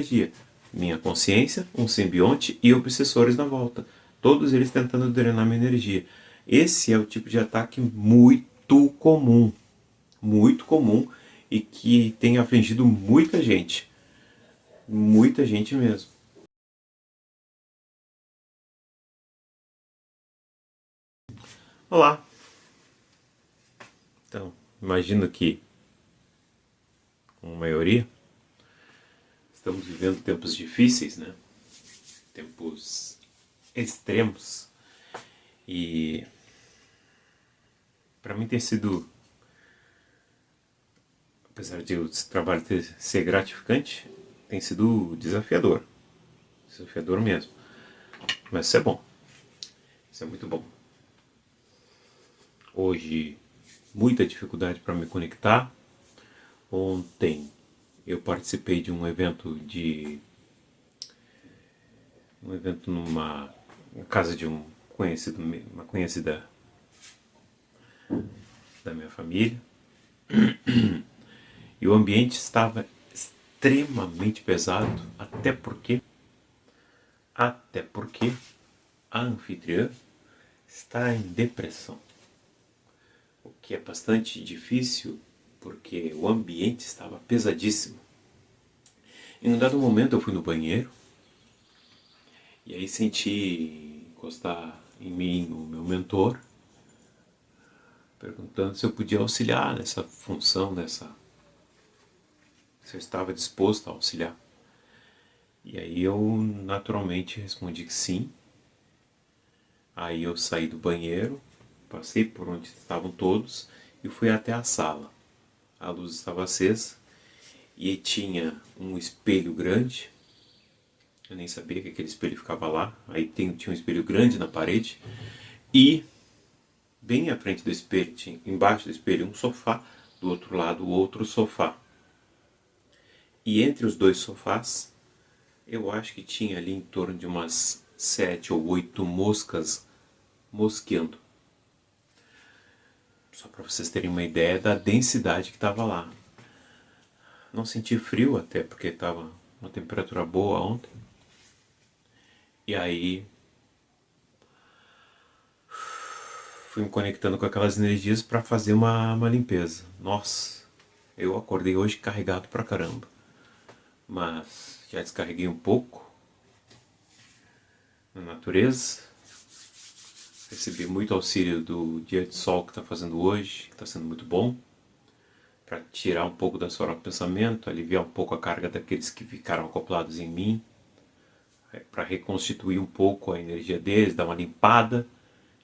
energia. Minha consciência, um simbionte e obsessores na volta. Todos eles tentando drenar minha energia. Esse é o tipo de ataque muito comum e que tem afligido muita gente mesmo. Olá! Então, imagino que, com a maioria, estamos vivendo tempos difíceis, né? Tempos extremos. E para mim tem sido, apesar de o trabalho ser gratificante, tem sido desafiador. Desafiador mesmo. Mas isso é bom. Isso é muito bom. Hoje, muita dificuldade para me conectar. Ontem eu participei de um evento numa casa de um conhecido, uma conhecida da minha família. E o ambiente estava extremamente pesado, até porque a anfitriã está em depressão. O que é bastante difícil porque o ambiente estava pesadíssimo. Em um dado momento eu fui no banheiro e aí senti encostar em mim o meu mentor, perguntando se eu podia auxiliar nessa função, se eu estava disposto a auxiliar. E aí eu naturalmente respondi que sim. Aí eu saí do banheiro, passei por onde estavam todos e fui até a sala. A luz estava acesa e tinha um espelho grande. Eu nem sabia que aquele espelho ficava lá. Aí tinha um espelho grande na parede e bem à frente do espelho, embaixo do espelho, um sofá, do outro lado outro sofá. E entre os dois sofás, eu acho que tinha ali em torno de umas 7 ou 8 moscas mosqueando. Só para vocês terem uma ideia da densidade que estava lá. Não senti frio até, porque estava uma temperatura boa ontem. E aí fui me conectando com aquelas energias para fazer uma limpeza. Nossa, eu acordei hoje carregado pra caramba. Mas já descarreguei um pouco na natureza. Recebi muito auxílio do dia de sol que está fazendo hoje, que está sendo muito bom. Para tirar um pouco da sora do pensamento, aliviar um pouco a carga daqueles que ficaram acoplados em mim. Para reconstituir um pouco a energia deles, dar uma limpada.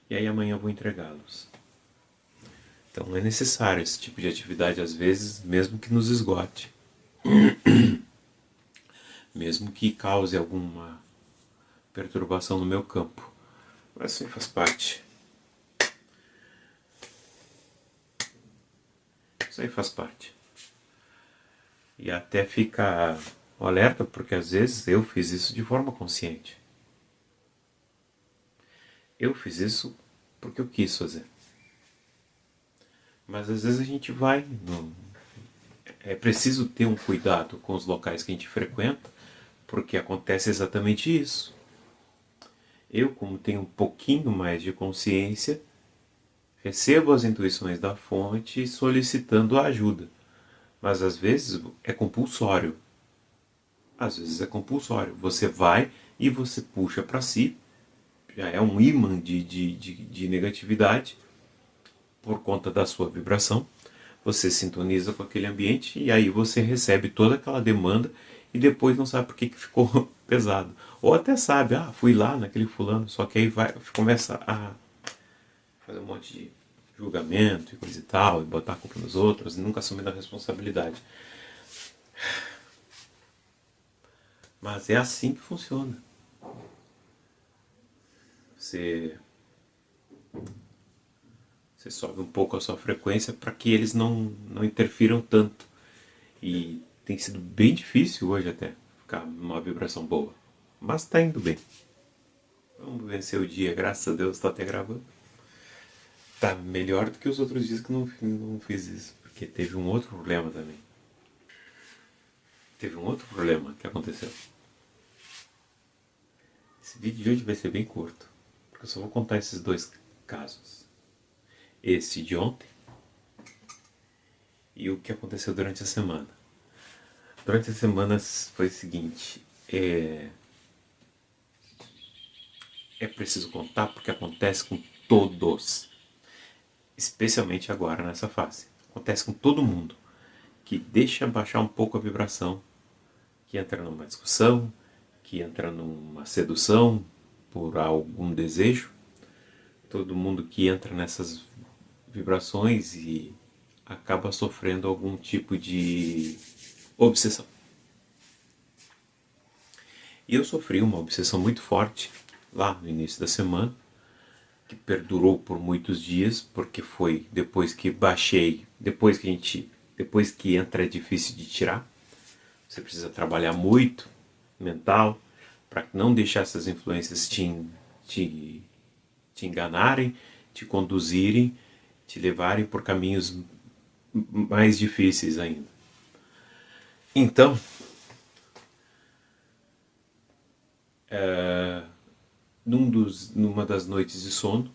E aí amanhã eu vou entregá-los. Então é necessário esse tipo de atividade às vezes, mesmo que nos esgote. Mesmo que cause alguma perturbação no meu campo. Mas isso faz parte. Isso aí faz parte. E até fica alerta, porque às vezes eu fiz isso de forma consciente. Eu fiz isso porque eu quis fazer. Mas às vezes a gente vai. É preciso ter um cuidado com os locais que a gente frequenta, porque acontece exatamente isso. Eu, como tenho um pouquinho mais de consciência, recebo as intuições da fonte solicitando a ajuda. Mas às vezes é compulsório. Às vezes é compulsório. Você vai e você puxa para si. Já é um imã de negatividade por conta da sua vibração. Você sintoniza com aquele ambiente e aí você recebe toda aquela demanda e depois não sabe por que ficou pesado. Ou até sabe, fui lá naquele fulano, só que aí começa a fazer um monte de julgamento e coisa e tal, e botar a culpa nos outros e nunca assumindo a responsabilidade. Mas é assim que funciona. Você sobe um pouco a sua frequência para que eles não interfiram tanto. E tem sido bem difícil hoje até ficar numa vibração boa. Mas tá indo bem. Vamos vencer o dia, graças a Deus, tô até gravando. Tá melhor do que os outros dias que não fiz isso. Porque teve um outro problema também. teve um outro problema que aconteceu. Esse vídeo de hoje vai ser bem curto, porque eu só vou contar esses dois casos. Esse de ontem e o que aconteceu durante a semana. Durante a semana foi o seguinte, é preciso contar porque acontece com todos, especialmente agora nessa fase. Acontece com todo mundo que deixa baixar um pouco a vibração, que entra numa discussão, que entra numa sedução por algum desejo. Todo mundo que entra nessas vibrações e acaba sofrendo algum tipo de obsessão. E eu sofri uma obsessão muito forte lá no início da semana, que perdurou por muitos dias, porque foi depois que baixei, depois que entra é difícil de tirar. Você precisa trabalhar muito mental para não deixar essas influências te enganarem, te conduzirem, te levarem por caminhos mais difíceis ainda. Então, numa das noites de sono,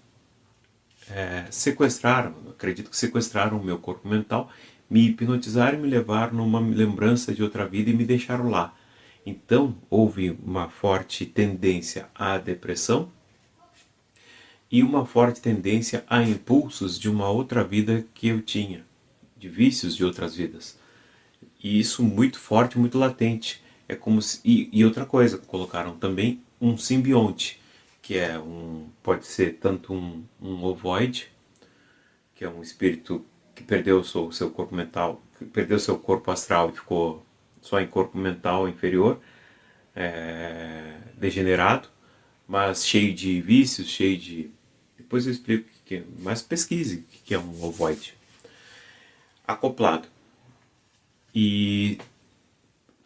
acredito que sequestraram o meu corpo mental, me hipnotizaram e me levaram numa lembrança de outra vida e me deixaram lá. Então, houve uma forte tendência à depressão e uma forte tendência a impulsos de uma outra vida que eu tinha, de vícios de outras vidas. E isso muito forte, muito latente. É como se, e outra coisa, colocaram também um simbionte, que pode ser tanto um ovoide, que é um espírito que perdeu o seu corpo mental, que perdeu seu corpo astral e ficou só em corpo mental inferior, degenerado, mas cheio de vícios, cheio de... Depois eu explico o que é, mas pesquise o que é um ovoide. Acoplado. E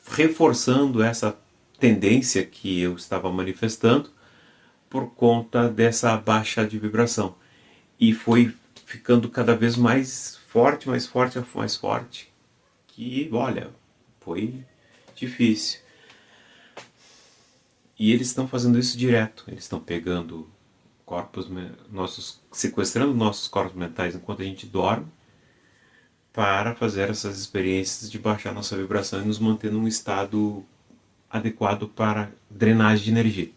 reforçando essa tendência que eu estava manifestando por conta dessa baixa de vibração. E foi ficando cada vez mais forte, mais forte, mais forte. Que, olha, foi difícil. E eles estão fazendo isso direto. Eles estão pegando sequestrando nossos corpos mentais enquanto a gente dorme, para fazer essas experiências de baixar nossa vibração e nos manter num estado adequado para drenagem de energia.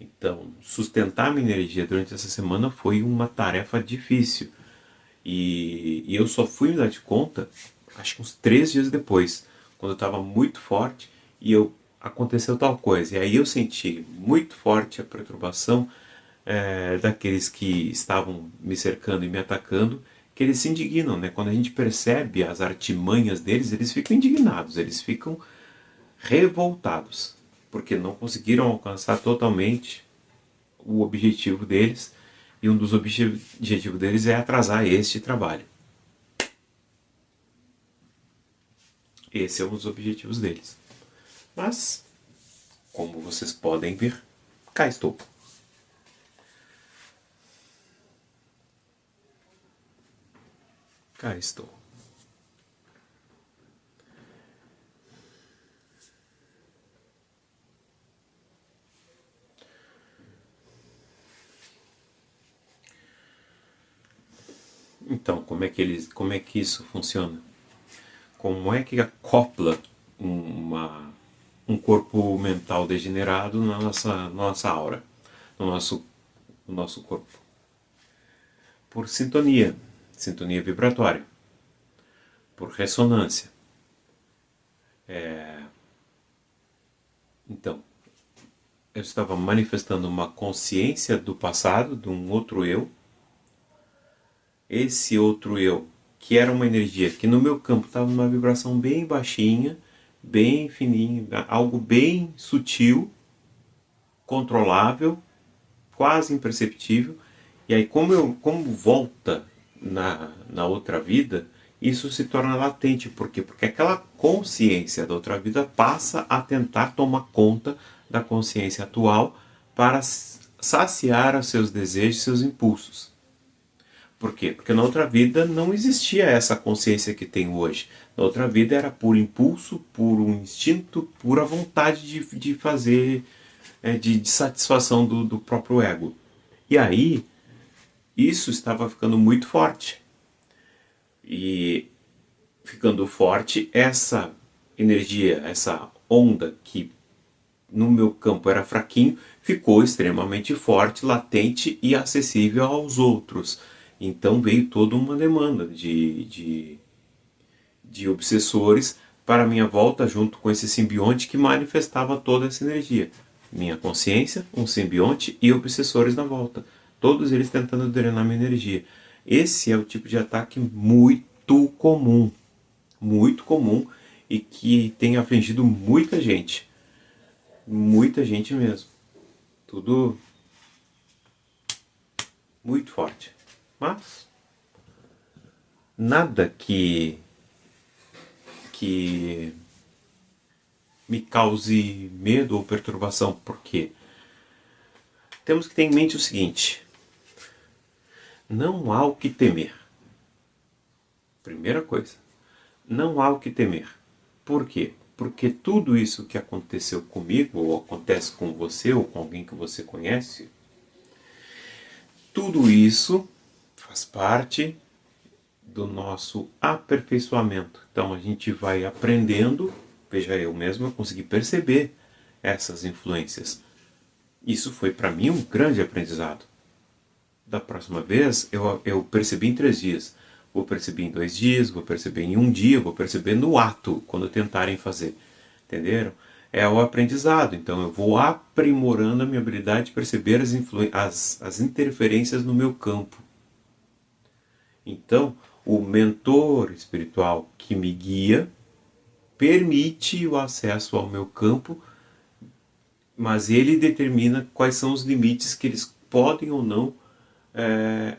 Então, sustentar minha energia durante essa semana foi uma tarefa difícil. E eu só fui me dar de conta, acho que uns 3 dias depois, quando eu estava muito forte e aconteceu tal coisa. E aí eu senti muito forte a perturbação daqueles que estavam me cercando e me atacando, que eles se indignam, né? Quando a gente percebe as artimanhas deles, eles ficam indignados, eles ficam revoltados, porque não conseguiram alcançar totalmente o objetivo deles, e um dos objetivos deles é atrasar este trabalho. Esse é um dos objetivos deles. Mas, como vocês podem ver, cá estou. Cá estou. Então, como é que isso funciona? Como é que acopla um corpo mental degenerado na nossa aura, no nosso corpo? Por sintonia vibratória, por ressonância. Então, eu estava manifestando uma consciência do passado, de um outro eu. Esse outro eu, que era uma energia que no meu campo estava numa vibração bem baixinha, bem fininha, algo bem sutil, controlável, quase imperceptível. E aí, como volta na outra vida, isso se torna latente. Por quê? Porque aquela consciência da outra vida passa a tentar tomar conta da consciência atual para saciar os seus desejos, seus impulsos. Por quê? Porque na outra vida não existia essa consciência que tem hoje. Na outra vida era puro impulso, puro instinto, pura vontade de fazer, de satisfação do próprio ego. E aí, isso estava ficando muito forte. E ficando forte, essa energia, essa onda que no meu campo era fraquinho, ficou extremamente forte, latente e acessível aos outros. Então veio toda uma demanda de obsessores para a minha volta, junto com esse simbionte que manifestava toda essa energia. Minha consciência, um simbionte e obsessores na volta. Todos eles tentando drenar minha energia. Esse é o tipo de ataque muito comum e que tem afligido muita gente. Muita gente mesmo. Tudo muito forte. Mas nada que me cause medo ou perturbação, porque temos que ter em mente o seguinte: não há o que temer. Primeira coisa, não há o que temer. Por quê? Porque tudo isso que aconteceu comigo, ou acontece com você, ou com alguém que você conhece, tudo isso faz parte do nosso aperfeiçoamento. Então a gente vai aprendendo, veja, eu mesmo consegui perceber essas influências. Isso foi para mim um grande aprendizado. Da próxima vez eu percebi em 3 dias, vou perceber em 2 dias, vou perceber em 1 dia, vou perceber no ato, quando tentarem fazer. Entenderam? É o aprendizado. Então eu vou aprimorando a minha habilidade de perceber as interferências no meu campo. Então, o mentor espiritual que me guia permite o acesso ao meu campo, mas ele determina quais são os limites que eles podem ou não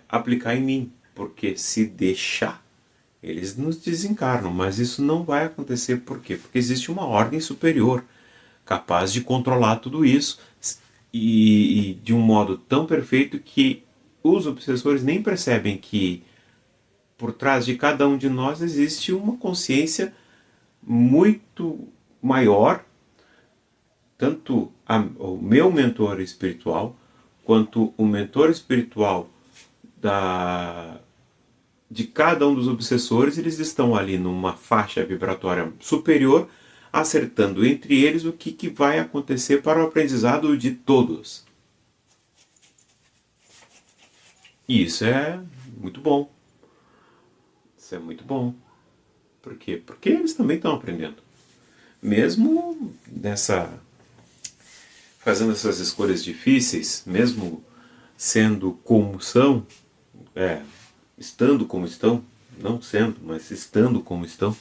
aplicar em mim. Porque se deixar, eles nos desencarnam, mas isso não vai acontecer. Por quê? Porque existe uma ordem superior capaz de controlar tudo isso e de um modo tão perfeito que os obsessores nem percebem que por trás de cada um de nós existe uma consciência muito maior, tanto o meu mentor espiritual, quanto o mentor espiritual de cada um dos obsessores. Eles estão ali numa faixa vibratória superior, acertando entre eles o que vai acontecer para o aprendizado de todos. E isso é muito bom. Isso é muito bom. Por quê? Porque eles também estão aprendendo. Mesmo fazendo essas escolhas difíceis, mesmo sendo como são, estando como estão, não sendo, mas estando como estão,